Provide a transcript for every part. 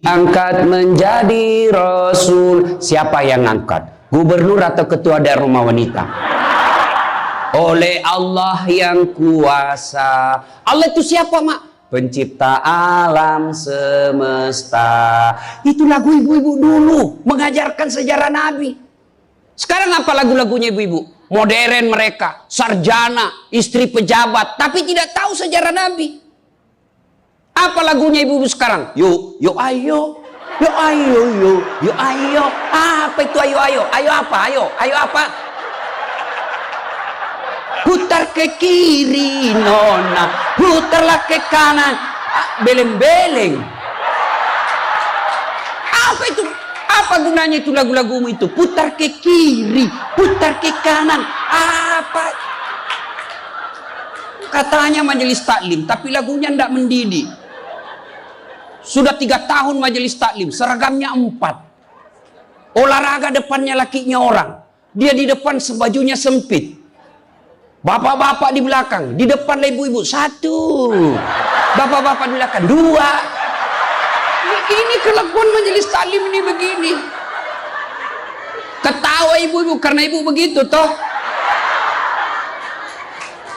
Angkat menjadi Rasul. Siapa yang angkat? Gubernur atau ketua dari rumah wanita? Oleh Allah yang kuasa. Allah itu siapa, Mak? Pencipta alam semesta. Itu lagu ibu-ibu dulu mengajarkan sejarah Nabi. Sekarang apa lagu-lagunya ibu-ibu? Modern mereka, sarjana, istri pejabat, tapi tidak tahu sejarah Nabi. Apa lagunya ibu-ibu sekarang? Yuk, yuk ayo. Yuk ayo, yuk ayo. Apa itu ayo ayo? Ayo apa? Ayo apa? Putar ke kiri nona, putarlah ke kanan. Beleng-beleng. Apa itu? Apa gunanya itu lagu-lagumu itu? Putar ke kiri, putar ke kanan. Apa? Katanya majelis taklim, tapi lagunya tidak mendidik. Sudah 3 tahun majelis taklim, seragamnya 4. Olahraga depannya lakinya orang. Dia di depan sebajunya sempit. Bapak-bapak di belakang, di depan ibu-ibu 1. Bapak-bapak di belakang 2. Ini kelakuan majelis taklim ini begini. Ketawa ibu-ibu karena ibu begitu toh.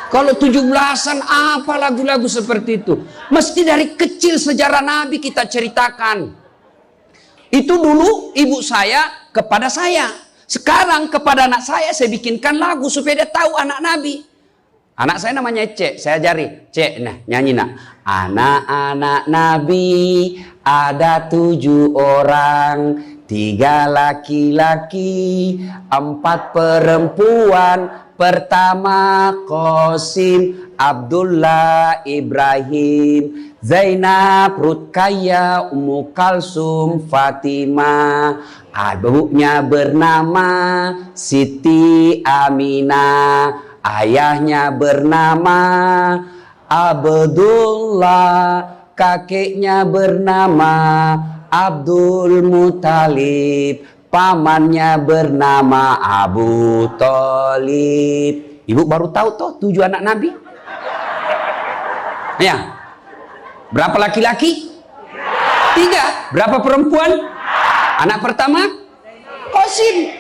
Kalau 17-an apa lagu-lagu seperti itu? Mesti dari kecil sejarah Nabi kita ceritakan. Itu dulu ibu saya kepada saya. Sekarang kepada anak saya bikinkan lagu supaya dia tahu anak Nabi. Anak saya namanya Cek, saya ajari. Cek, nah nyanyi nak. Anak-anak Nabi ada 7 orang. 3 laki-laki, 4 perempuan. Pertama Qasim, Abdullah, Ibrahim, Zainab, Rutkaya, Ummu Kalsum, Fatimah. Ibunya bernama Siti Aminah. Ayahnya bernama Abdullah. Kakeknya bernama Abdul Muthalib. Pamannya bernama Abu Thalib. Ibu baru tahu toh 7 anak Nabi? Ya. Berapa laki-laki? 3. Berapa perempuan? Anak pertama? Qasim.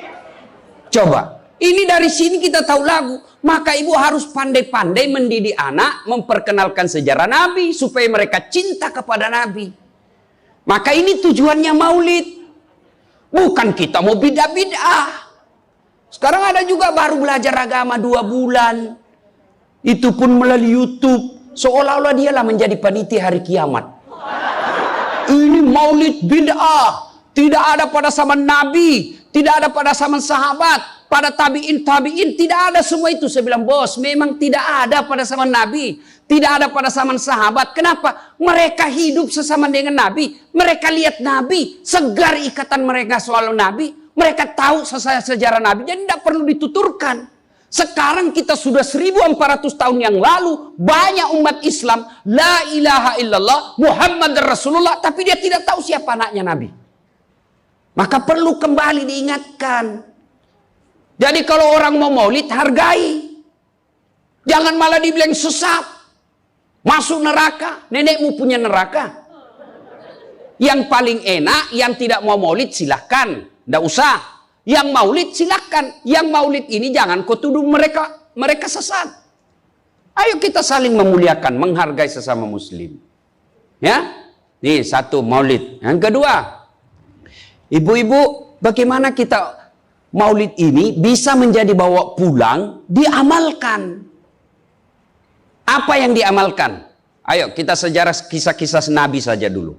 Coba. Ini dari sini kita tahu lagu. Maka ibu harus pandai-pandai mendidik anak, memperkenalkan sejarah Nabi supaya mereka cinta kepada Nabi. Maka ini tujuannya maulid. Bukan kita mau bid'ah. Sekarang ada juga baru belajar agama 2 bulan. Itu pun melalui YouTube. Seolah-olah dialah menjadi panitia hari kiamat. Ini maulid bid'ah. Tidak ada pada zaman Nabi. Tidak ada pada zaman sahabat. Pada tabi'in, tidak ada semua itu. Saya bilang, bos, memang tidak ada pada zaman Nabi. Tidak ada pada zaman sahabat. Kenapa? Mereka hidup sesama dengan Nabi. Mereka lihat Nabi. Segar ikatan mereka soal Nabi. Mereka tahu sejarah Nabi. Jadi tidak perlu dituturkan. Sekarang kita sudah 1400 tahun yang lalu. Banyak umat Islam. La ilaha illallah. Muhammad Rasulullah. Tapi dia tidak tahu siapa anaknya Nabi. Maka perlu kembali diingatkan. Jadi kalau orang mau maulid, hargai. Jangan malah dibilang sesat. Masuk neraka. Nenekmu punya neraka. Yang paling enak, yang tidak mau maulid silahkan. Tidak usah. Yang maulid silahkan. Yang maulid ini jangan kau tuduh mereka sesat. Ayo kita saling memuliakan, menghargai sesama muslim. Ya. Nih 1 maulid. Yang kedua. Ibu-ibu, bagaimana kita maulid ini bisa menjadi bawa pulang, diamalkan. Apa yang diamalkan? Ayo kita sejarah kisah-kisah Nabi saja dulu.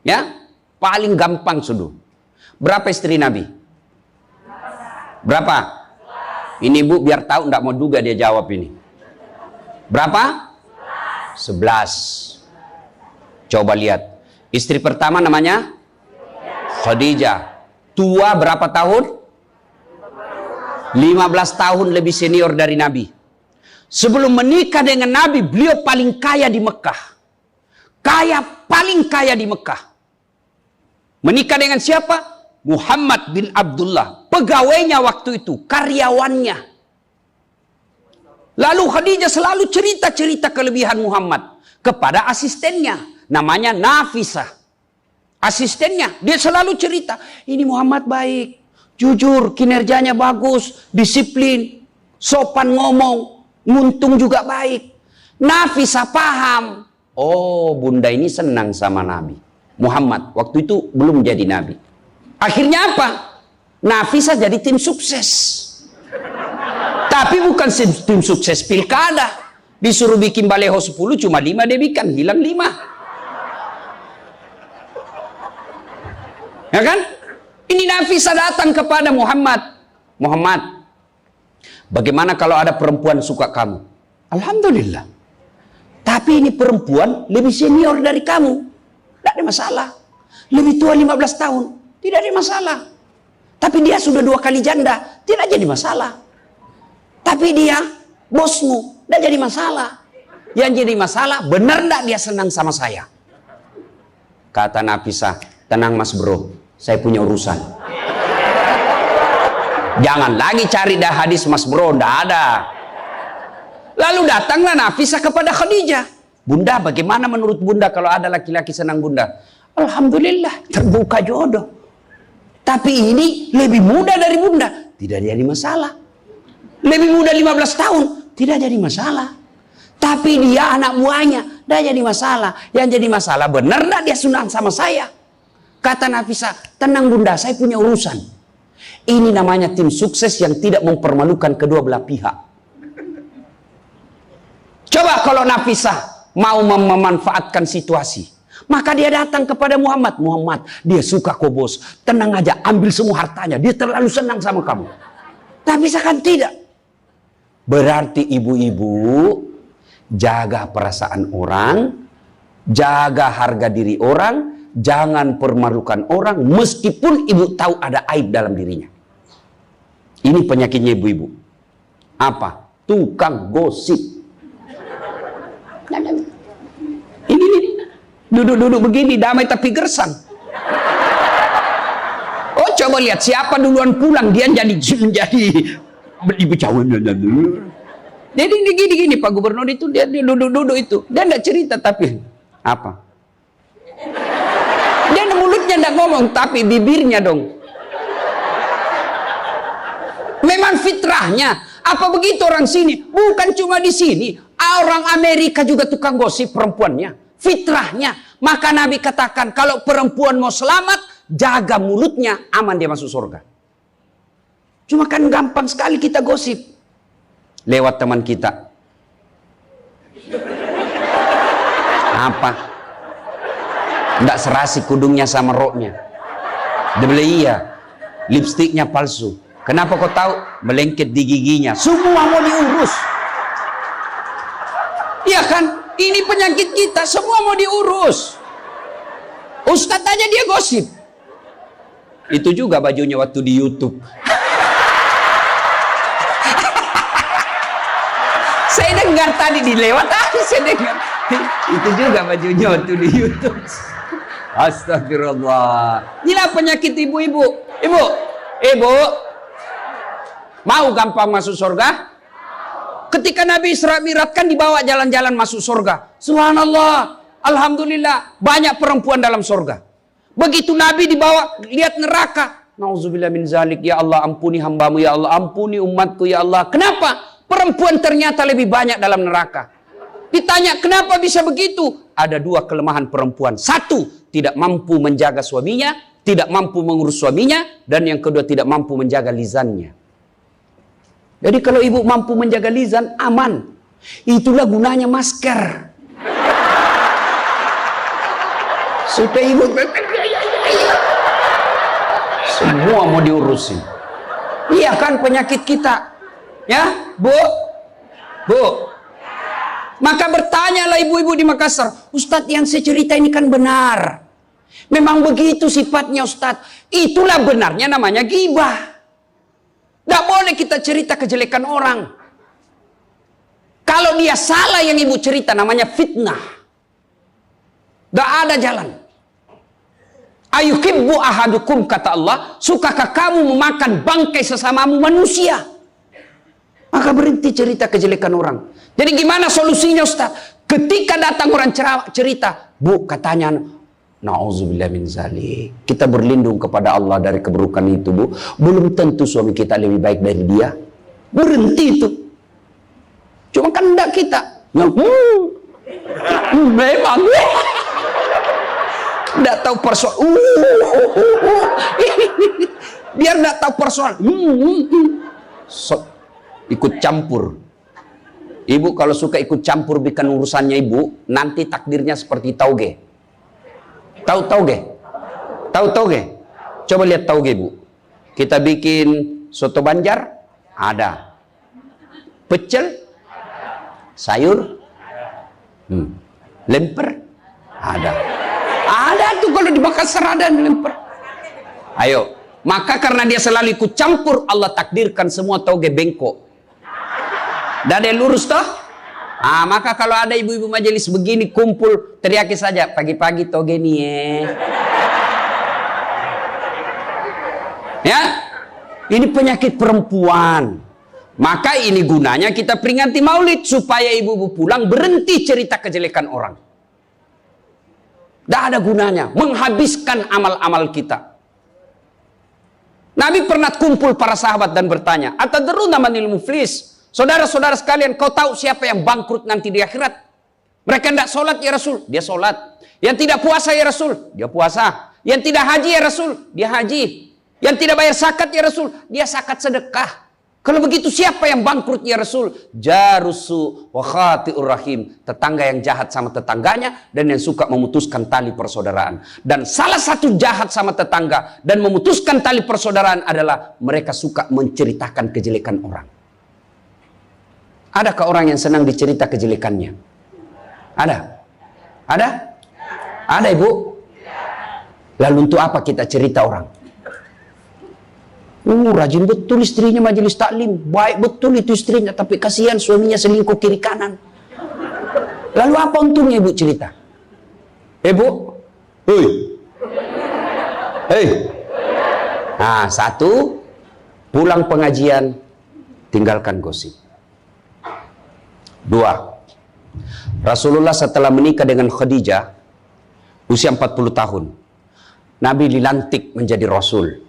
Ya, paling gampang sudah. Berapa istri Nabi? Berapa? Ini bu biar tahu, nggak mau duga dia jawab ini. Berapa? 11. Coba lihat. Istri pertama namanya Khadijah. Tua berapa tahun? 15 tahun lebih senior dari Nabi. Sebelum menikah dengan Nabi, beliau paling kaya di Mekah. Paling kaya di Mekah. Menikah dengan siapa? Muhammad bin Abdullah. Pegawainya waktu itu, karyawannya. Lalu Khadijah selalu cerita-cerita kelebihan Muhammad kepada asistennya. Namanya Nafisah. asistennya, dia selalu cerita, ini Muhammad baik, jujur, kinerjanya bagus, disiplin, sopan ngomong, nguntung juga baik. Nafisa paham, oh bunda ini senang sama Nabi Muhammad, waktu itu belum jadi Nabi. Akhirnya apa? Nafisa jadi tim sukses. Tapi bukan tim sukses pilkada. Disuruh bikin baleho 10, cuma 5 dia bikin, hilang 5. Ya kan? Ini Nafisa datang kepada Muhammad. Muhammad, bagaimana kalau ada perempuan suka kamu? Alhamdulillah. Tapi ini perempuan lebih senior dari kamu. Tidak ada masalah. Lebih tua 15 tahun. Tidak ada masalah. Tapi dia sudah 2 kali janda. Tidak jadi masalah. Tapi dia bosmu. Tidak jadi masalah. Yang jadi masalah, benar tidak dia senang sama saya? Kata Nafisa, tenang mas bro, saya punya urusan. Jangan lagi cari dah hadis mas bro, tidak ada. Lalu datanglah Nafisa kepada Khadijah. Bunda, bagaimana menurut bunda kalau ada laki-laki senang bunda? Alhamdulillah, terbuka jodoh. Tapi ini lebih muda dari bunda, tidak jadi masalah. Lebih muda 15 tahun, tidak jadi masalah. Tapi dia anak buahnya, tidak jadi masalah. Yang jadi masalah, benar tidak dia senang sama saya? Kata Nafisa, tenang bunda, saya punya urusan. Ini namanya tim sukses yang tidak mempermalukan kedua belah pihak. Coba kalau Nafisa mau memanfaatkan situasi, maka dia datang kepada Muhammad. Muhammad, dia suka kok bos. Tenang aja, ambil semua hartanya. Dia terlalu senang sama kamu. Nafisa kan tidak. Berarti ibu-ibu jaga perasaan orang, jaga harga diri orang, jangan permalukan orang meskipun ibu tahu ada aib dalam dirinya. Ini penyakitnya ibu-ibu. Apa? Tukang gosip. Ini duduk-duduk begini damai tapi gersang. Oh coba lihat siapa duluan pulang, dia jadi ibu cawan. Jadi gini Pak Gubernur itu dia duduk-duduk itu, dia tidak cerita tapi apa? Dia mulutnya tidak ngomong tapi bibirnya dong. Memang fitrahnya. Apa begitu orang sini? Bukan cuma di sini. Orang Amerika juga tukang gosip perempuannya. Fitrahnya. Maka Nabi katakan kalau perempuan mau selamat, jaga mulutnya, aman dia masuk surga. Cuma kan gampang sekali kita gosip. Lewat teman kita. Apa? Tidak serasi kudungnya sama roknya. Dia beli iya. Lipstiknya palsu. Kenapa kau tahu? Melengket di giginya. Semua mau diurus. Iya kan? Ini penyakit kita. Semua mau diurus. Ustadz aja dia gosip. Itu juga bajunya waktu di YouTube. Saya dengar tadi dilewat tadi saya dengar. Itu juga bajunya waktu di YouTube. Astagfirullah. Inilah penyakit ibu-ibu. Ibu. Mau gampang masuk surga? Ketika Nabi Isra Mi'raj kan dibawa jalan-jalan masuk surga. Subhanallah. Alhamdulillah. Banyak perempuan dalam surga. Begitu Nabi dibawa lihat neraka. Nauzubillah min zalik. Ya Allah ampuni hambamu. Ya Allah ampuni umatku. Ya Allah. Kenapa? Perempuan ternyata lebih banyak dalam neraka. Ditanya kenapa bisa begitu? Ada 2 kelemahan perempuan. 1, tidak mampu menjaga suaminya. Tidak mampu mengurus suaminya. Dan yang kedua tidak mampu menjaga lisannya. Jadi kalau ibu mampu menjaga lisan, aman. Itulah gunanya masker. Sudah ibu, semua mau diurusin. Iya kan penyakit kita. Ya, Bu? Maka bertanyalah ibu-ibu di Makassar. Ustadz yang saya cerita ini kan benar. Memang begitu sifatnya Ustadz. Itulah benarnya namanya ghibah. Tidak boleh kita cerita kejelekan orang. Kalau dia salah yang ibu cerita namanya fitnah. Tidak ada jalan. Ayuhibbu ahadukum kata Allah. Sukakah kamu memakan bangkai sesamamu manusia? Maka berhenti cerita kejelekan orang. Jadi gimana solusinya Ustaz? Ketika datang orang cerita. Bu katanya Nauzubillah min zalik. Kita berlindung kepada Allah dari keburukan itu, Bu. Belum tentu suami kita lebih baik dari dia. Berhenti itu. Cuma kan enggak kita. Memang. Enggak tahu persoalan. Biar enggak tahu persoalan. Ikut campur. Ibu kalau suka ikut campur bikin urusannya ibu, nanti takdirnya seperti tauge. Tahu tauge? Tahu tauge? Coba lihat tauge, Bu. Kita bikin soto Banjar, ada. Pecel, sayur, lemper, ada. Ada tuh kalau di Makassar ada lemper. Ayo, maka karena dia selalu ikut campur, Allah takdirkan semua tauge bengkok. Dan ada lurus toh? Maka kalau ada ibu-ibu majelis begini kumpul, teriaki saja, pagi-pagi toge nih ya. Ini penyakit perempuan. Maka ini gunanya kita peringati maulid, supaya ibu-ibu pulang berhenti cerita kejelekan orang. Tidak ada gunanya, menghabiskan amal-amal kita. Nabi pernah kumpul para sahabat dan bertanya, atadruna manil muflis? Saudara-saudara sekalian, kau tahu siapa yang bangkrut nanti di akhirat? Mereka tidak sholat ya Rasul, dia sholat. Yang tidak puasa ya Rasul, dia puasa. Yang tidak haji ya Rasul, dia haji. Yang tidak bayar zakat ya Rasul, dia zakat sedekah. Kalau begitu siapa yang bangkrut ya Rasul? Jarusu wa khati'ur rahim. Tetangga yang jahat sama tetangganya dan yang suka memutuskan tali persaudaraan. Dan salah satu jahat sama tetangga dan memutuskan tali persaudaraan adalah mereka suka menceritakan kejelekan orang. Adakah orang yang senang dicerita kejelekannya? Ada? Ada? Ada, Ibu? Lalu untuk apa kita cerita orang? Rajin betul istrinya majelis taklim, baik betul itu istrinya, tapi kasihan suaminya selingkuh kiri kanan. Lalu apa untungnya Ibu cerita? Ibu? Hei. Satu, pulang pengajian, tinggalkan gosip. Dua, Rasulullah setelah menikah dengan Khadijah usia 40 tahun, Nabi dilantik menjadi Rasul.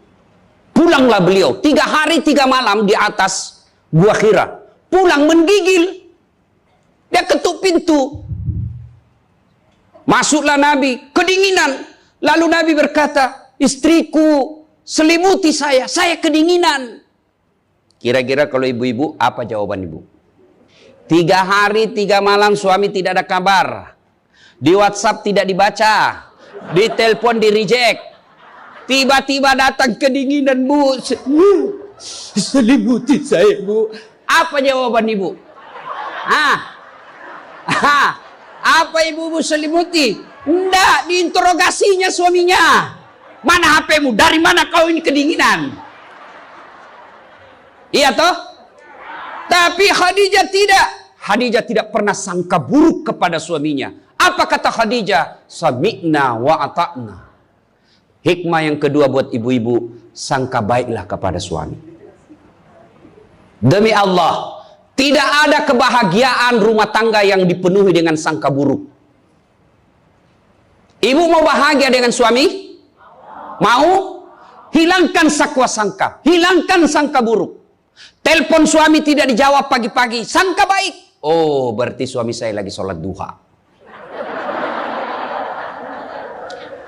Pulanglah beliau 3 hari 3 malam di atas Gua Hira. Pulang menggigil. Dia ketuk pintu. Masuklah Nabi, kedinginan. Lalu Nabi berkata, istriku selimuti saya kedinginan. Kira-kira kalau ibu-ibu, apa jawaban ibu? 3 hari 3 malam suami tidak ada kabar. Di WhatsApp tidak dibaca. Di telepon di reject. Tiba-tiba datang kedinginan, Bu. Selimuti saya, Bu. Apa jawaban ibu? Apa ibu selimuti? Enggak, diinterogasinya suaminya. Mana HP-mu? Dari mana kau ini kedinginan? Iya toh? Tapi Khadijah tidak. Khadijah tidak pernah sangka buruk kepada suaminya. Apa kata Khadijah? Sami'na wa ata'na. Hikmah yang kedua buat ibu-ibu, sangka baiklah kepada suami. Demi Allah, tidak ada kebahagiaan rumah tangga yang dipenuhi dengan sangka buruk. Ibu mau bahagia dengan suami? Mau? Hilangkan sakwa sangka, hilangkan sangka buruk. Telepon suami tidak dijawab pagi-pagi, sangka baik. Oh, berarti suami saya lagi sholat duha.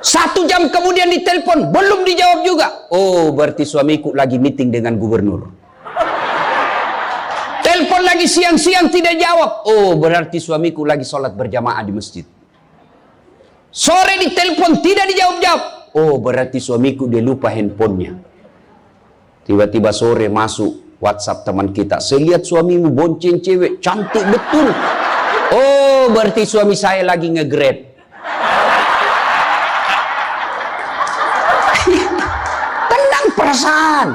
1 jam kemudian ditelepon, belum dijawab juga. Oh, berarti suamiku lagi meeting dengan gubernur. Telepon lagi siang-siang tidak jawab. Oh, berarti suamiku lagi sholat berjamaah di masjid. Sore ditelepon tidak dijawab-jawab. Oh, berarti suamiku dia lupa handphonenya. Tiba-tiba sore masuk WhatsApp teman kita. Saya lihat suamimu bonceng cewek, cantik betul. Oh, berarti suami saya lagi nge-grab. Perasaan.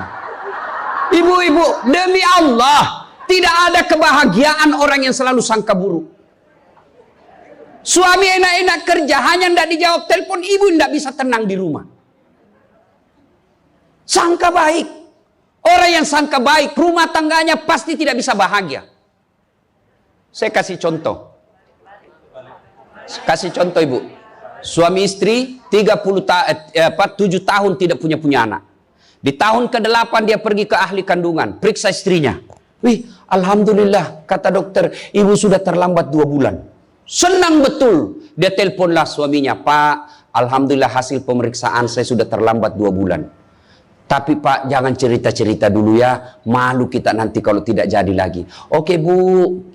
Ibu-ibu, demi Allah, tidak ada kebahagiaan orang yang selalu sangka buruk. Suami enak-enak kerja, hanya tidak dijawab telepon, ibu tidak bisa tenang di rumah. Sangka baik. Orang yang sangka baik, rumah tangganya pasti tidak bisa bahagia. Saya kasih contoh. Kasih contoh ibu. Suami istri 7 tahun tidak punya anak. Di tahun ke-8 dia pergi ke ahli kandungan, periksa istrinya. Wih, alhamdulillah, kata dokter, ibu sudah terlambat 2 bulan. Senang betul. Dia teleponlah suaminya, Pak, alhamdulillah hasil pemeriksaan saya sudah terlambat 2 bulan. Tapi Pak, jangan cerita-cerita dulu ya, malu kita nanti kalau tidak jadi lagi. Oke Bu,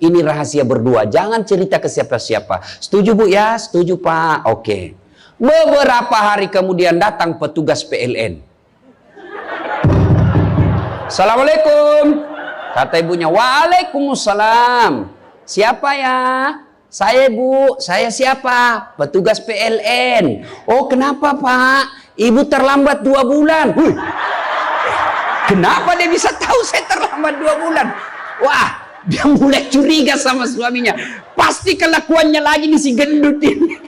ini rahasia berdua, jangan cerita ke siapa-siapa. Setuju Bu ya? Setuju Pak. Oke. Beberapa hari kemudian datang petugas PLN. Assalamualaikum. Kata ibunya, waalaikumsalam. Siapa ya? Saya Bu, saya siapa? Petugas PLN. Oh kenapa Pak? Ibu terlambat 2 bulan. Kenapa dia bisa tahu saya terlambat 2 bulan? Wah, dia mulai curiga sama suaminya. Pasti kelakuannya lagi nih si gendut ini.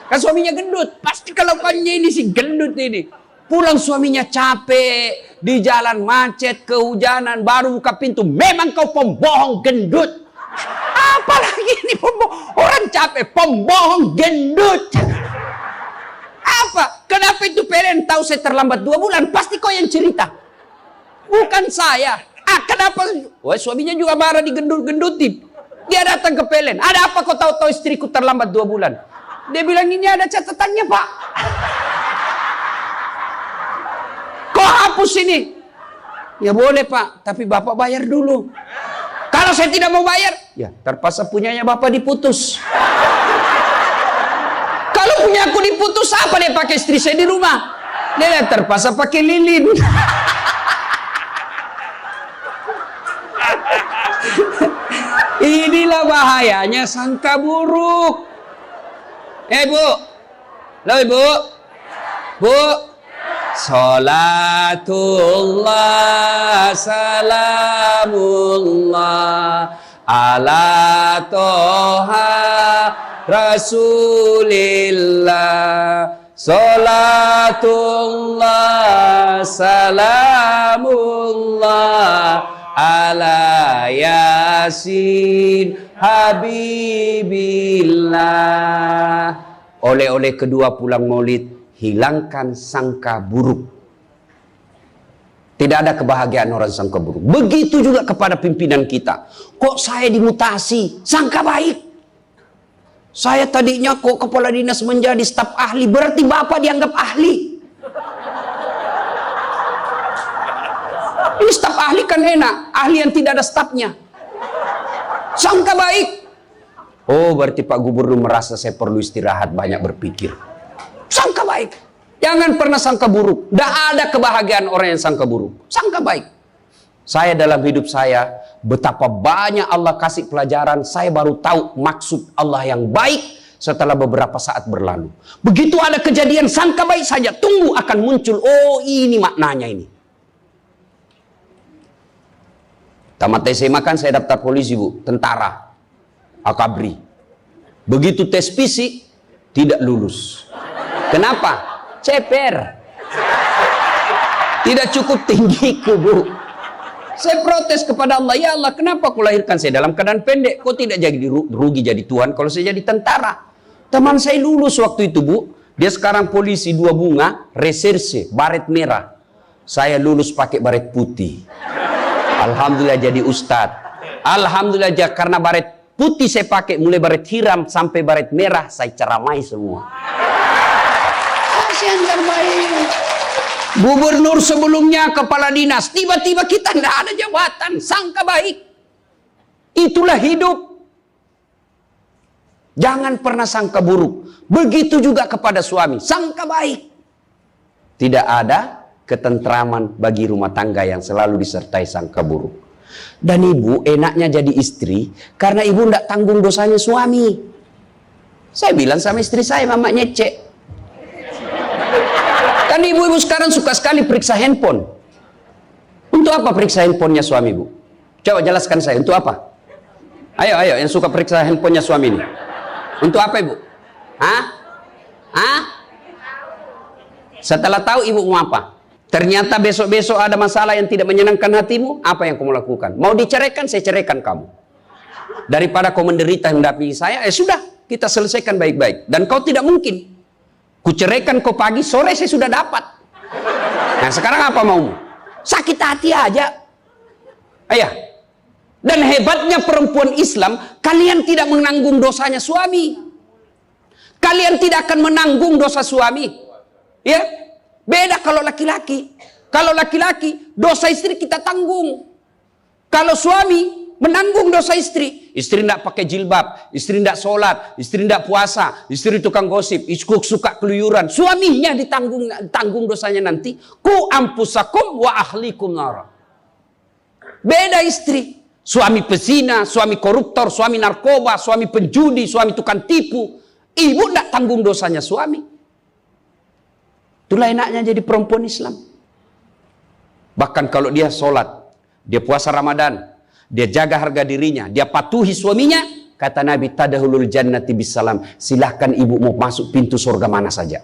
Kan suaminya gendut, pasti kelakuannya ini si gendut ini. Pulang suaminya capek, di jalan macet, kehujanan, baru buka pintu. Memang kau pembohong gendut. Apalagi ini pembohong, orang capek, pembohong gendut. Apa? Kenapa itu PLN tahu saya terlambat 2 bulan? Pasti kau yang cerita, bukan saya. Kenapa? Wah, suaminya juga marah digendut-gendutin. Dia datang ke PLN. Ada apa kau tahu-tahu istriku terlambat 2 bulan? Dia bilang ini ada catatannya Pak. Kau hapus ini. Ya boleh Pak, tapi Bapak bayar dulu. Kalau saya tidak mau bayar, ya terpaksa punyanya Bapak diputus. Kalau punya aku diputus, apa dia pakai istri saya di rumah? Dia terpaksa pakai lilin. Inilah bahayanya sangka buruk. Bu, lo Ibu, Bu, Salatullah, salamullah, ala toha Rasulillah. Salatullah, salamullah, ala Yasin Habibillah. Oleh-oleh kedua pulang maulid, hilangkan sangka buruk. Tidak ada kebahagiaan orang sangka buruk. Begitu juga kepada pimpinan kita. Kok saya dimutasi? Sangka baik. Saya tadinya kok kepala dinas menjadi staf ahli, berarti Bapak dianggap ahli. Ini staf ahli kan enak, ahli yang tidak ada stafnya. Sangka baik. Oh, berarti Pak Gubernur merasa saya perlu istirahat, banyak berpikir. Sangka baik. Jangan pernah sangka buruk. Tidak ada kebahagiaan orang yang sangka buruk. Sangka baik. Saya dalam hidup saya, betapa banyak Allah kasih pelajaran, saya baru tahu maksud Allah yang baik setelah beberapa saat berlalu. Begitu ada kejadian sangka baik saja, tunggu akan muncul, oh ini maknanya ini. Tamat SMA kan saya daftar polisi Bu, tentara, akabri. Begitu tes fisik, tidak lulus. Kenapa? Ceper. Tidak cukup tinggiku Bu. Saya protes kepada Allah, ya Allah kenapa kau lahirkan saya dalam keadaan pendek? Kau tidak jadi rugi jadi Tuhan kalau saya jadi tentara. Teman saya lulus waktu itu Bu. Dia sekarang polisi 2 bunga, reserse, baret merah. Saya lulus pakai baret putih. Alhamdulillah jadi ustadz. Alhamdulillah karena baret putih saya pakai, mulai baret hiram sampai baret merah, saya ceramai semua. Yang terbaik. Gubernur sebelumnya kepala dinas, tiba-tiba kita tidak ada jabatan, sangka baik. Itulah hidup. Jangan pernah sangka buruk. Begitu juga kepada suami, sangka baik. Tidak ada ketentraman bagi rumah tangga yang selalu disertai sangka buruk. Dan ibu enaknya jadi istri karena ibu tidak tanggung dosanya suami. Saya bilang sama istri saya, mama nyecek. Kan ibu-ibu sekarang suka sekali periksa handphone. Untuk apa periksa handphonenya suami Bu? Coba jelaskan saya, untuk apa? Ayo yang suka periksa handphonenya suami ini. Untuk apa Ibu? Setelah tahu ibu mau apa? Ternyata besok-besok ada masalah yang tidak menyenangkan hatimu, apa yang kamu lakukan? Mau diceraikan, saya ceraikan kamu. Daripada kau menderita mendampingi saya, sudah, kita selesaikan baik-baik. Dan kau tidak mungkin Kuceraikan kau pagi, sore saya sudah dapat. Nah sekarang apa mau? Sakit hati aja. Ayah. Dan hebatnya perempuan Islam, kalian tidak menanggung dosanya suami. Kalian tidak akan menanggung dosa suami. Ya, beda kalau laki-laki. Kalau laki-laki, dosa istri kita tanggung. Kalau suami menanggung dosa istri. Istri tidak pakai jilbab, istri tidak sholat, istri tidak puasa, istri tukang gosip, istri suka keluyuran. Suaminya ditanggung dosanya nanti. Ku ampusakum wa ahlikum nara. Beda istri. Suami pezina, suami koruptor, suami narkoba, suami penjudi, suami tukang tipu. Ibu tidak tanggung dosanya suami. Itulah enaknya jadi perempuan Islam. Bahkan kalau dia sholat, dia puasa Ramadan, dia jaga harga dirinya, dia patuhi suaminya, kata Nabi, tadahulul jannati bisalam. Silahkan ibu mau masuk pintu surga mana saja.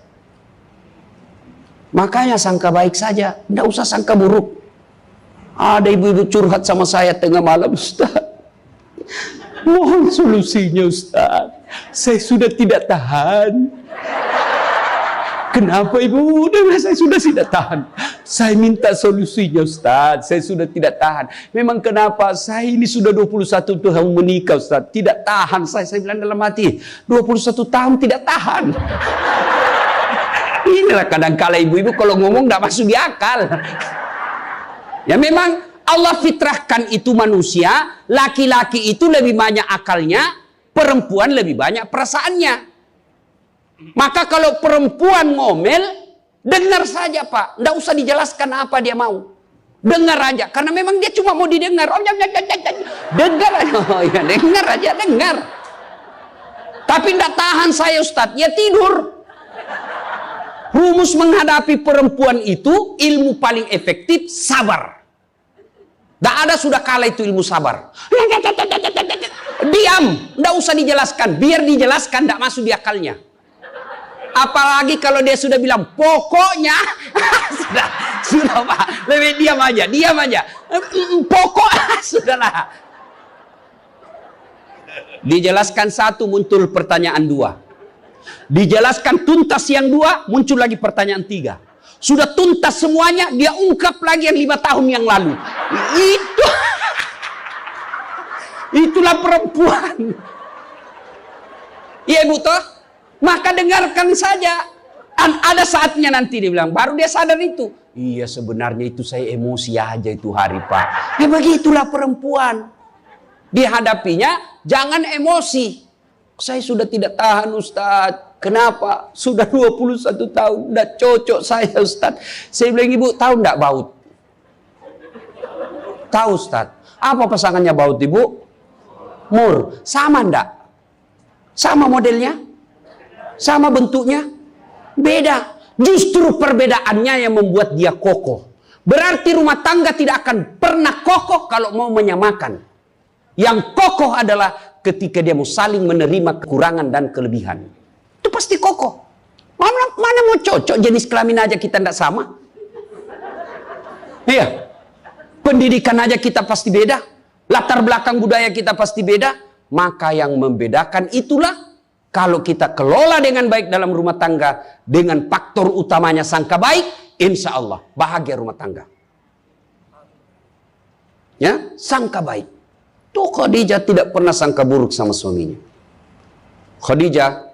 Makanya sangka baik saja, tidak usah sangka buruk. Ada ibu-ibu curhat sama saya tengah malam, Ustaz. Mohon solusinya, Ustaz. Saya sudah tidak tahan. Kenapa ibu? Saya sudah tidak tahan. Saya minta solusinya, Ustaz. Saya sudah tidak tahan. Memang kenapa? Saya ini sudah 21 tahun menikah, Ustaz. Tidak tahan. Saya bilang dalam hati, 21 tahun tidak tahan. Inilah kadang-kala ibu-ibu kalau ngomong tidak masuk di akal. Ya memang Allah fitrahkan itu manusia, laki-laki itu lebih banyak akalnya, perempuan lebih banyak perasaannya. Maka kalau perempuan ngomel, dengar saja Pak, tidak usah dijelaskan apa dia mau. Dengar aja, karena memang dia cuma mau didengar. Dengar aja, oh, ya, dengar aja, dengar. Tapi tidak tahan saya Ustadz, ya tidur. Rumus menghadapi perempuan itu, ilmu paling efektif, sabar. Tidak ada sudah kalah itu ilmu sabar. Diam, tidak usah dijelaskan. Biar dijelaskan, tidak masuk di akalnya. Apalagi kalau dia sudah bilang, pokoknya. sudah Pak. Lebih diam aja. Pokok, sudahlah. Dijelaskan satu, muncul pertanyaan dua. Dijelaskan tuntas yang dua, muncul lagi pertanyaan tiga. Sudah tuntas semuanya, dia ungkap lagi yang 5 tahun yang lalu. Itulah perempuan. Iya ibu toh? Maka dengarkan saja. Ada saatnya nanti dia bilang, baru dia sadar itu. Iya sebenarnya itu saya emosi aja itu hari Pak. Ya begitulah perempuan. Dihadapinya jangan emosi. Saya sudah tidak tahan Ustadz. Kenapa? Sudah 21 tahun. Tidak cocok saya Ustadz. Saya bilang ibu tahu tidak baut? Tahu Ustadz. Apa pasangannya baut ibu? Mur. Sama enggak? Sama modelnya? Sama bentuknya? Beda. Justru perbedaannya yang membuat dia kokoh. Berarti rumah tangga tidak akan pernah kokoh kalau mau menyamakan. Yang kokoh adalah ketika dia mau saling menerima kekurangan dan kelebihan. Itu pasti kokoh. Mana mau cocok jenis kelamin aja kita tidak sama. Iya. Pendidikan aja kita pasti beda. Latar belakang budaya kita pasti beda. Maka yang membedakan itulah kalau kita kelola dengan baik dalam rumah tangga. Dengan faktor utamanya sangka baik. Insya Allah bahagia rumah tangga. Ya, sangka baik. Tuh Khadijah tidak pernah sangka buruk sama suaminya. Khadijah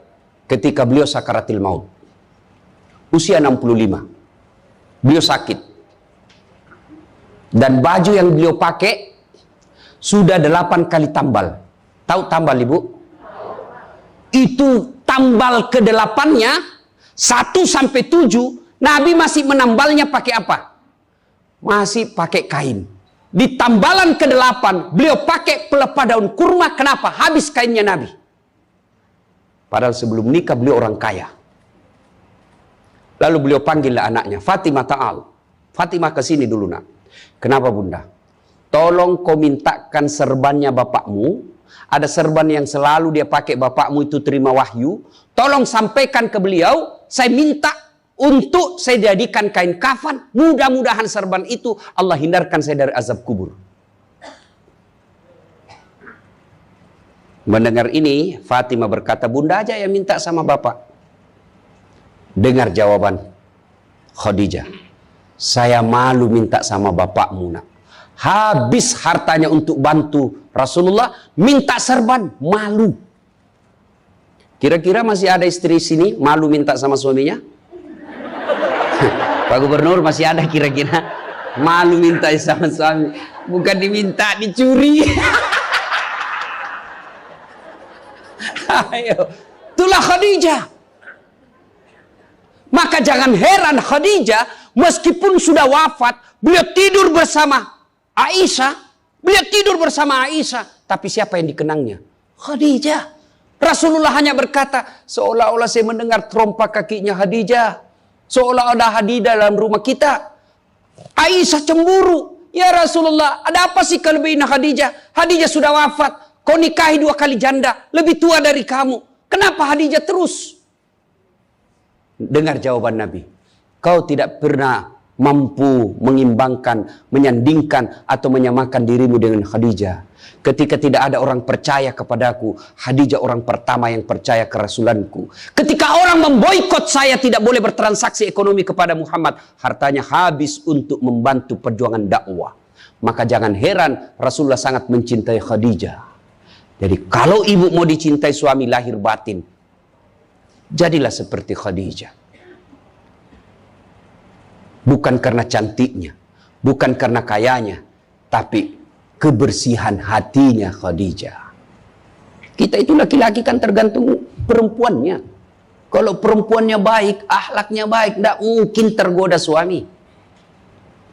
ketika beliau sakaratil maut. Usia 65. Beliau sakit. Dan baju yang beliau pakai sudah 8 kali tambal. Tahu tambal ibu? Itu tambal ke-8-nya 1 sampai 7 Nabi masih menambalnya pakai apa? Masih pakai kain. Di tambalan ke-8 beliau pakai pelepah daun kurma. Kenapa? Habis kainnya Nabi. Padahal sebelum nikah beliau orang kaya. Lalu beliau panggillah anaknya, Fatimah ta'al. Fatimah ke sini dulu nak. Kenapa bunda? Tolong kau mintakan serbannya bapakmu. Ada serban yang selalu dia pakai bapakmu itu terima wahyu. Tolong sampaikan ke beliau. Saya minta untuk saya jadikan kain kafan. Mudah-mudahan serban itu Allah hindarkan saya dari azab kubur. Mendengar ini, Fatimah berkata, bunda aja yang minta sama bapak. Dengar jawaban Khadijah. Saya malu minta sama bapakmu, nak. Habis hartanya untuk bantu Rasulullah, minta serban, malu. Kira-kira masih ada istri sini malu minta sama suaminya? Pak Gubernur, masih ada kira-kira malu minta sama suami? Bukan diminta, dicuri. Ayo, itulah Khadijah. Maka jangan heran Khadijah meskipun sudah wafat, beliau tidur bersama Aisyah, beliau tidur bersama Aisyah, tapi siapa yang dikenangnya? Khadijah. Rasulullah hanya berkata, seolah-olah saya mendengar trompa kakinya Khadijah, seolah ada Khadijah dalam rumah kita. Aisyah cemburu, ya Rasulullah, ada apa sih kelebihan Khadijah? Khadijah sudah wafat, kau nikahi 2 kali janda, lebih tua dari kamu. Kenapa Khadijah terus? Dengar jawaban Nabi. Kau tidak pernah mampu mengimbangkan, menyandingkan atau menyamakan dirimu dengan Khadijah. Ketika tidak ada orang percaya kepadaku, Khadijah orang pertama yang percaya ke Rasulanku. Ketika orang memboikot saya tidak boleh bertransaksi ekonomi kepada Muhammad, hartanya habis untuk membantu perjuangan dakwah. Maka jangan heran Rasulullah sangat mencintai Khadijah. Jadi kalau ibu mau dicintai suami lahir batin, jadilah seperti Khadijah. Bukan karena cantiknya, bukan karena kayanya, tapi kebersihan hatinya Khadijah. Kita itu laki-laki kan tergantung perempuannya. Kalau perempuannya baik, akhlaknya baik, tidak mungkin tergoda suami.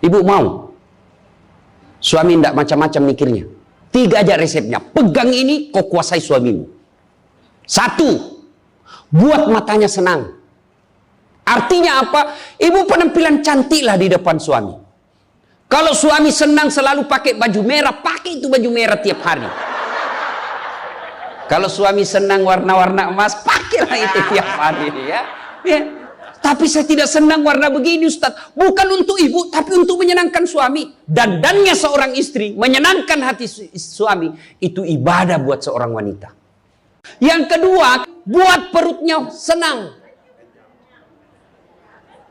Ibu mau suami tidak macam-macam mikirnya. 3 aja resepnya. Pegang ini, kau kuasai suamimu. 1, buat matanya senang. Artinya apa? Ibu penampilan cantiklah di depan suami. Kalau suami senang selalu pakai baju merah, pakai itu baju merah tiap hari. Kalau suami senang warna-warna emas, pakailah itu tiap hari, ya. Tapi saya tidak senang warna begini, Ustaz. Bukan untuk ibu, tapi untuk menyenangkan suami. Dandannya seorang istri, menyenangkan hati suami, itu ibadah buat seorang wanita. Yang kedua, buat perutnya senang.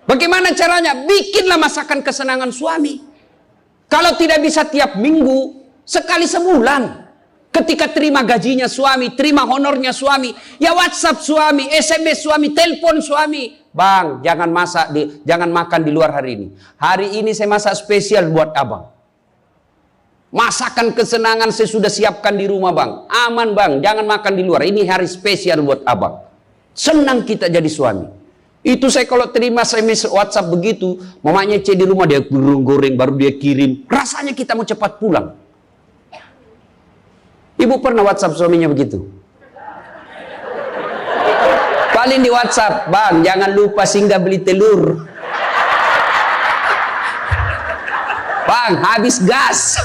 Bagaimana caranya? Bikinlah masakan kesenangan suami. Kalau tidak bisa tiap minggu, sekali sebulan. Ketika terima gajinya suami, terima honornya suami, ya WhatsApp suami, SMS suami, telepon suami. Bang, jangan makan di luar hari ini. Hari ini saya masak spesial buat abang. Masakan kesenangan saya sudah siapkan di rumah bang. Aman bang, jangan makan di luar. Ini hari spesial buat abang. Senang kita jadi suami. Itu saya kalau terima SMS WhatsApp begitu, mamanya C di rumah dia goreng baru dia kirim. Rasanya kita mau cepat pulang. Ibu pernah WhatsApp suaminya begitu? Paling di WhatsApp, bang jangan lupa singgah beli telur. Bang habis gas.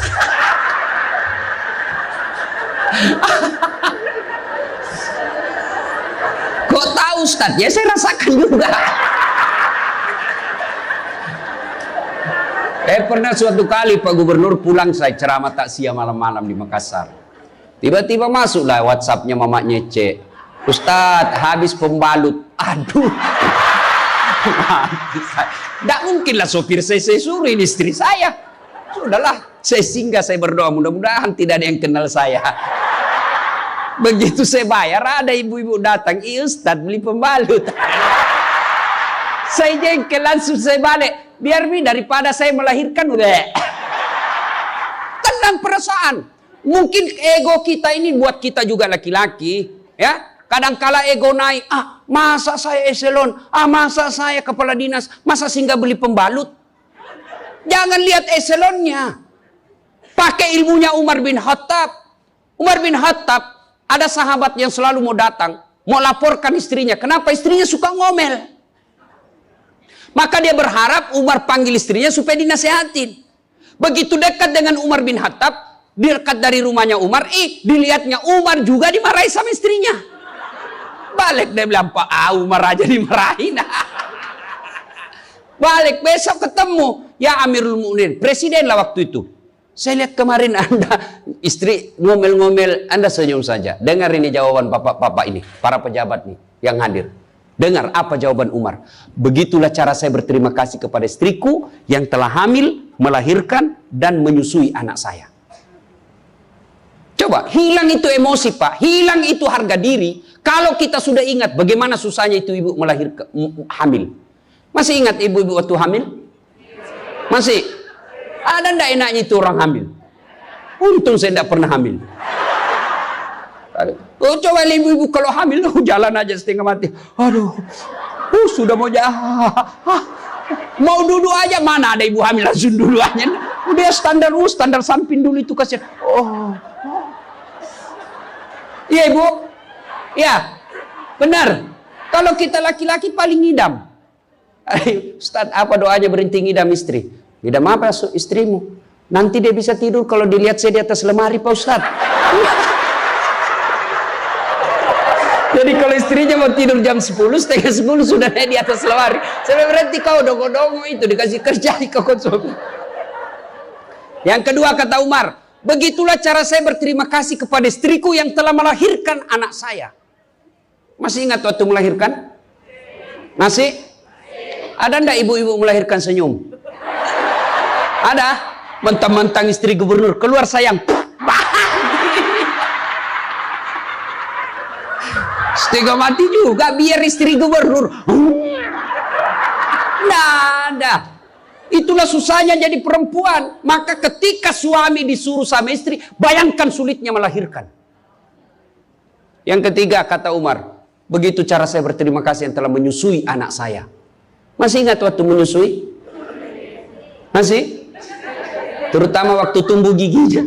Kok tahu Ustaz? Ya saya rasakan juga. Pernah suatu kali Pak Gubernur pulang, saya ceramah takziah malam-malam di Makassar. Tiba-tiba masuklah WhatsAppnya mamanya C. Ustaz, habis pembalut. Aduh. Tidak mungkinlah sopir saya suruh ini istri saya. Sudahlah, saya singgah, saya berdoa mudah-mudahan tidak ada yang kenal saya. Begitu saya bayar, ada ibu-ibu datang, iya Ustaz beli pembalut. Saya jengkel, langsung saya balik. Biar daripada saya melahirkan, udah. Tenang perasaan. Mungkin ego kita ini buat kita juga laki-laki, ya. Kadangkala ego naik, masa saya eselon, masa saya kepala dinas, masa singgah beli pembalut. Jangan lihat eselonnya. Pakai ilmunya Umar bin Khattab. Umar bin Khattab, ada sahabat yang selalu mau datang, mau laporkan istrinya. Kenapa? Istrinya suka ngomel. Maka dia berharap Umar panggil istrinya supaya dinasehatin. Begitu dekat dengan Umar bin Khattab, dekat dari rumahnya Umar, dilihatnya Umar juga dimarahi sama istrinya. Balik dia bilang, Pak, Umar aja dimarahin. Balik, besok ketemu. Ya Amirul Mukminin, presiden lah waktu itu. Saya lihat kemarin Anda, istri ngomel-ngomel, Anda senyum saja. Dengar ini jawaban bapak-bapak ini, para pejabat nih yang hadir. Dengar apa jawaban Umar. Begitulah cara saya berterima kasih kepada istriku yang telah hamil, melahirkan, dan menyusui anak saya. Coba, hilang itu emosi Pak, hilang itu harga diri. Kalau kita sudah ingat bagaimana susahnya itu ibu melahirkan, hamil. Masih ingat ibu-ibu waktu hamil? Masih? Ada ndak enaknya itu orang hamil? Untung saya tidak pernah hamil. Oh, coba ibu-ibu kalau hamil, jalan aja setengah mati. Aduh, sudah mau mau duduk aja, mana ada ibu hamil langsung duduk aja. Udah standar samping dulu itu kasihan. Iya ibu, ya benar. Kalau kita laki-laki paling ngidam. Ustaz, apa doanya berhenti ngidam istri? Ngidam apa istrimu? Nanti dia bisa tidur kalau dilihat saya di atas lemari Pak Ustaz. Jadi kalau istrinya mau tidur jam 10, setengah 10 sudah di atas lemari. Saya berarti kau dongo-dongo itu dikasih kerja di konsumsi. Yang kedua kata Umar, begitulah cara saya berterima kasih kepada istriku yang telah melahirkan anak saya. Masih ingat waktu melahirkan? Masih? Ada ndak ibu-ibu melahirkan senyum? Ada? Mentang-mentang istri gubernur, keluar sayang. Setengah mati juga biar istri gubernur. Nggak ada. Itulah susahnya jadi perempuan. Maka ketika suami disuruh sama istri, bayangkan sulitnya melahirkan. Yang ketiga kata Umar, begitu cara saya berterima kasih yang telah menyusui anak saya. Masih ingat waktu menyusui? Masih? Terutama waktu tumbuh giginya.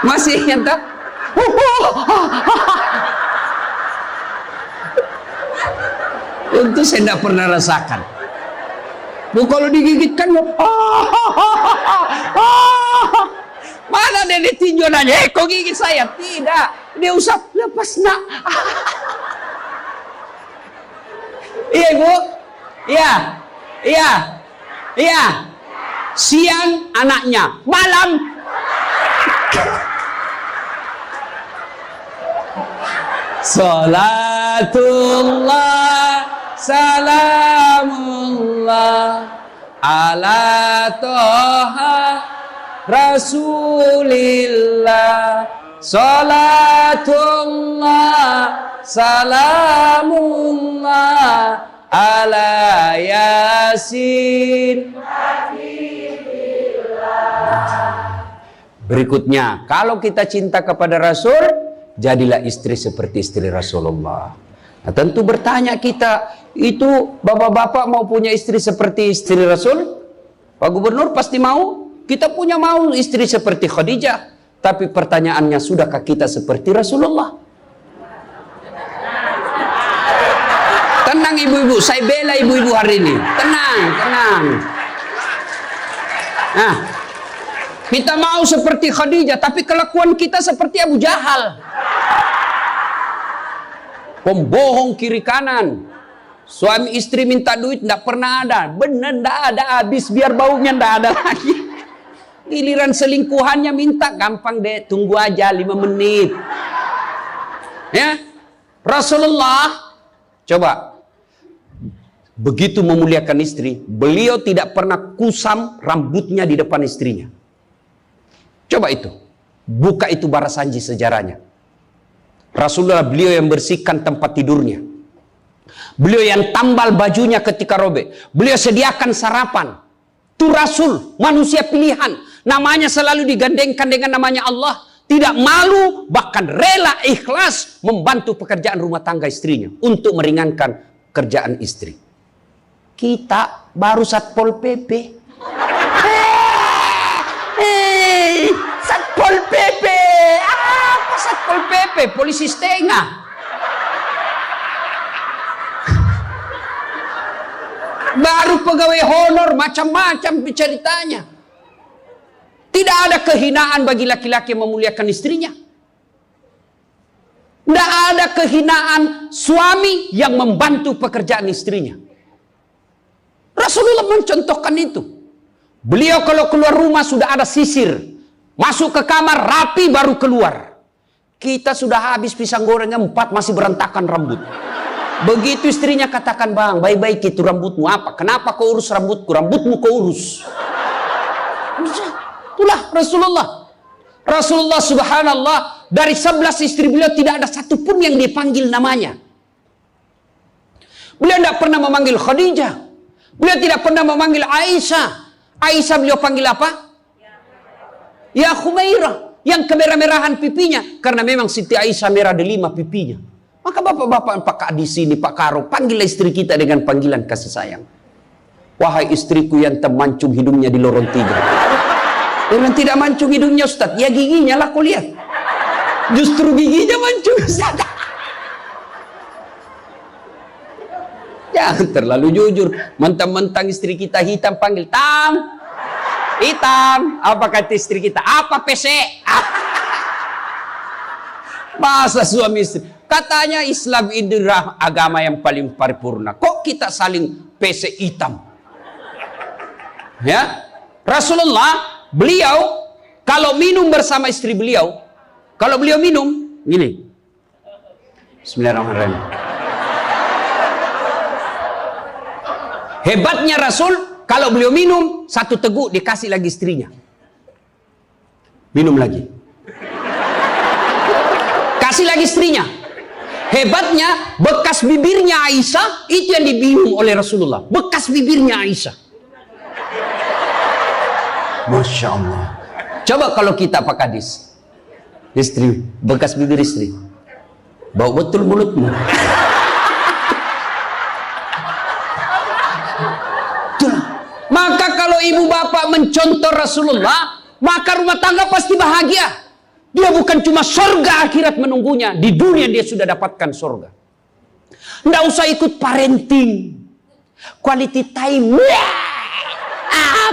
Masih ingat tak? Untuk saya tidak pernah rasakan. Bu, kalau digigitkan mana dia ditinjau nanya, kok gigit saya? Tidak, dia usap, lepas nak. Iya ibu, iya. Siang anaknya, malam Salatullah salamullah ala toha Rasulillah. Salatullah salamullah ala Yasin. Berikutnya, kalau kita cinta kepada Rasul, jadilah istri seperti istri Rasulullah. Nah, tentu bertanya kita, itu bapak-bapak mau punya istri seperti istri Rasul? Pak Gubernur pasti mau. Kita punya mau istri seperti Khadijah. Tapi pertanyaannya, sudahkah kita seperti Rasulullah? Tenang ibu-ibu, saya bela ibu-ibu hari ini. Tenang. Nah, kita mau seperti Khadijah, tapi kelakuan kita seperti Abu Jahal. Pembohong kiri kanan. Suami istri minta duit, tidak pernah ada. Benar, tidak ada. Habis biar baunya tidak ada lagi. Giliran selingkuhannya minta, gampang deh. Tunggu aja 5 menit. Ya, Rasulullah, coba. Begitu memuliakan istri, beliau tidak pernah kusam rambutnya di depan istrinya. Coba itu, buka itu barasanji sejarahnya. Rasulullah beliau yang bersihkan tempat tidurnya. Beliau yang tambal bajunya ketika robek. Beliau sediakan sarapan. Itu Rasul, manusia pilihan. Namanya selalu digandengkan dengan namanya Allah. Tidak malu, bahkan rela ikhlas membantu pekerjaan rumah tangga istrinya. Untuk meringankan kerjaan istri. Kita baru Satpol PP. Satpol PP. Apa Satpol PP? Polisi setengah. Baru pegawai honor, macam-macam ceritanya. Tidak ada kehinaan bagi laki-laki yang memuliakan istrinya. Tidak ada kehinaan suami yang membantu pekerjaan istrinya. Rasulullah mencontohkan itu. Beliau kalau keluar rumah sudah ada sisir. Masuk ke kamar rapi baru keluar. Kita sudah habis pisang gorengnya 4 masih berantakan rambut. Begitu istrinya katakan, bang, baik-baik itu rambutmu apa? Kenapa kau urus rambutku? Rambutmu kau urus. Itulah Rasulullah. Rasulullah subhanallah, dari 11 istri beliau tidak ada satupun yang dipanggil namanya. Beliau tidak pernah memanggil Khadijah. Beliau tidak pernah memanggil Aisyah. Aisyah beliau panggil apa? Ya Khumairah. Yang kemerah-merahan pipinya, karena memang Siti Aisyah merah delima pipinya. Maka bapak-bapak, Pak Kak di sini, Pak Karo, panggillah istri kita dengan panggilan kasih sayang. Wahai istriku yang termancung hidungnya di lorong 3. Yang tidak mancung hidungnya Ustaz, ya giginya lah kau lihat. Justru giginya mancung Ustaz. Jangan terlalu jujur. Mentang-mentang istri kita hitam, panggil Tam. Hitam, apa kata istri kita? Apa PC? Masa suami istri? Katanya Islam ini agama yang paling paripurna. Kok kita saling PC hitam? Ya, Rasulullah, beliau kalau minum bersama istri beliau, kalau beliau minum, gini. Bismillahirrahmanirrahim. Hebatnya Rasul. Kalau beliau minum, 1 teguk dikasih lagi istrinya. Minum lagi. Kasih lagi istrinya. Hebatnya, bekas bibirnya Aisyah, itu yang diminum oleh Rasulullah. Bekas bibirnya Aisyah. Masya Allah. Coba kalau kita Pak Kadis. Istri, bekas bibir istri. Bau betul mulutmu. Maka kalau ibu bapak mencontoh Rasulullah, maka rumah tangga pasti bahagia. Dia bukan cuma surga akhirat menunggunya, di dunia dia sudah dapatkan surga. Nggak usah ikut parenting, quality time.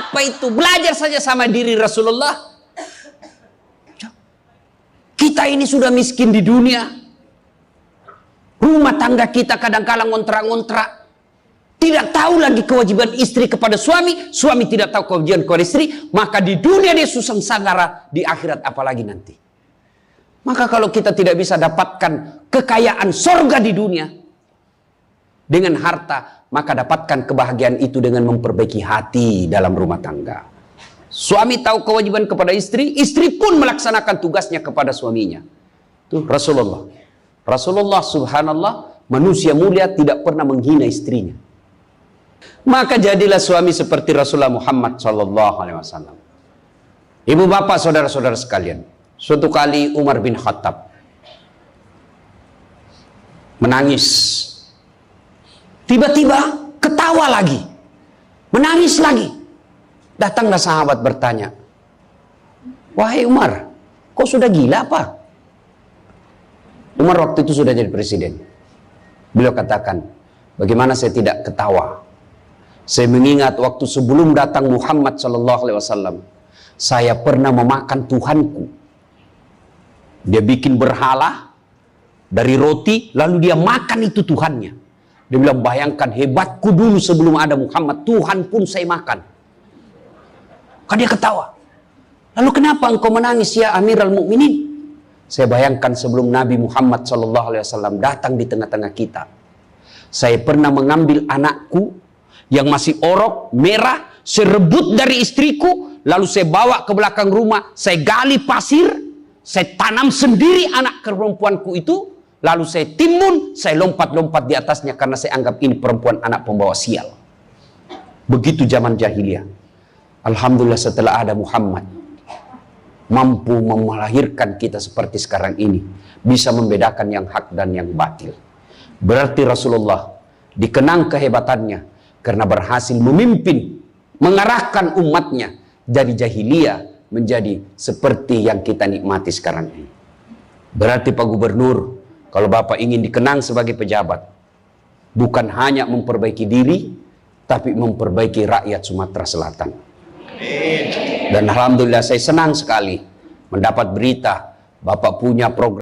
Apa itu? Belajar saja sama diri Rasulullah. Kita ini sudah miskin di dunia. Rumah tangga kita kadang-kala ngontrak-ngontrak. Tidak tahu lagi kewajiban istri kepada suami, suami tidak tahu kewajiban kepada istri, maka di dunia dia susah sanggara, di akhirat apalagi nanti. Maka kalau kita tidak bisa dapatkan kekayaan surga di dunia dengan harta, maka dapatkan kebahagiaan itu dengan memperbaiki hati dalam rumah tangga. Suami tahu kewajiban kepada istri, istri pun melaksanakan tugasnya kepada suaminya. Itu Rasulullah. Rasulullah subhanallah, manusia mulia tidak pernah menghina istrinya. Maka jadilah suami seperti Rasulullah Muhammad SAW. Ibu bapak saudara-saudara sekalian, suatu kali Umar bin Khattab menangis. Tiba-tiba ketawa lagi, menangis lagi. Datanglah sahabat bertanya, wahai Umar, kau sudah gila apa? Umar waktu itu sudah jadi presiden. Beliau katakan, bagaimana saya tidak ketawa? Saya mengingat waktu sebelum datang Muhammad SAW, saya pernah memakan Tuhanku. Dia bikin berhala dari roti, lalu dia makan itu Tuhannya. Dia bilang, bayangkan hebatku dulu sebelum ada Muhammad, Tuhan pun saya makan. Kan dia ketawa. Lalu kenapa engkau menangis ya Amirul Mukminin? Saya bayangkan sebelum Nabi Muhammad SAW datang di tengah-tengah kita, saya pernah mengambil anakku yang masih orok, merah, saya rebut dari istriku, lalu saya bawa ke belakang rumah, saya gali pasir, saya tanam sendiri anak perempuanku itu, lalu saya timbun, saya lompat-lompat di atasnya karena saya anggap ini perempuan anak pembawa sial. Begitu zaman jahiliyah. Alhamdulillah setelah ada Muhammad, mampu melahirkan kita seperti sekarang ini, bisa membedakan yang hak dan yang batil. Berarti Rasulullah dikenang kehebatannya karena berhasil memimpin, mengarahkan umatnya dari jahiliyah menjadi seperti yang kita nikmati sekarang ini. Berarti Pak Gubernur, kalau Bapak ingin dikenang sebagai pejabat, bukan hanya memperbaiki diri, tapi memperbaiki rakyat Sumatera Selatan. Dan alhamdulillah saya senang sekali mendapat berita Bapak punya program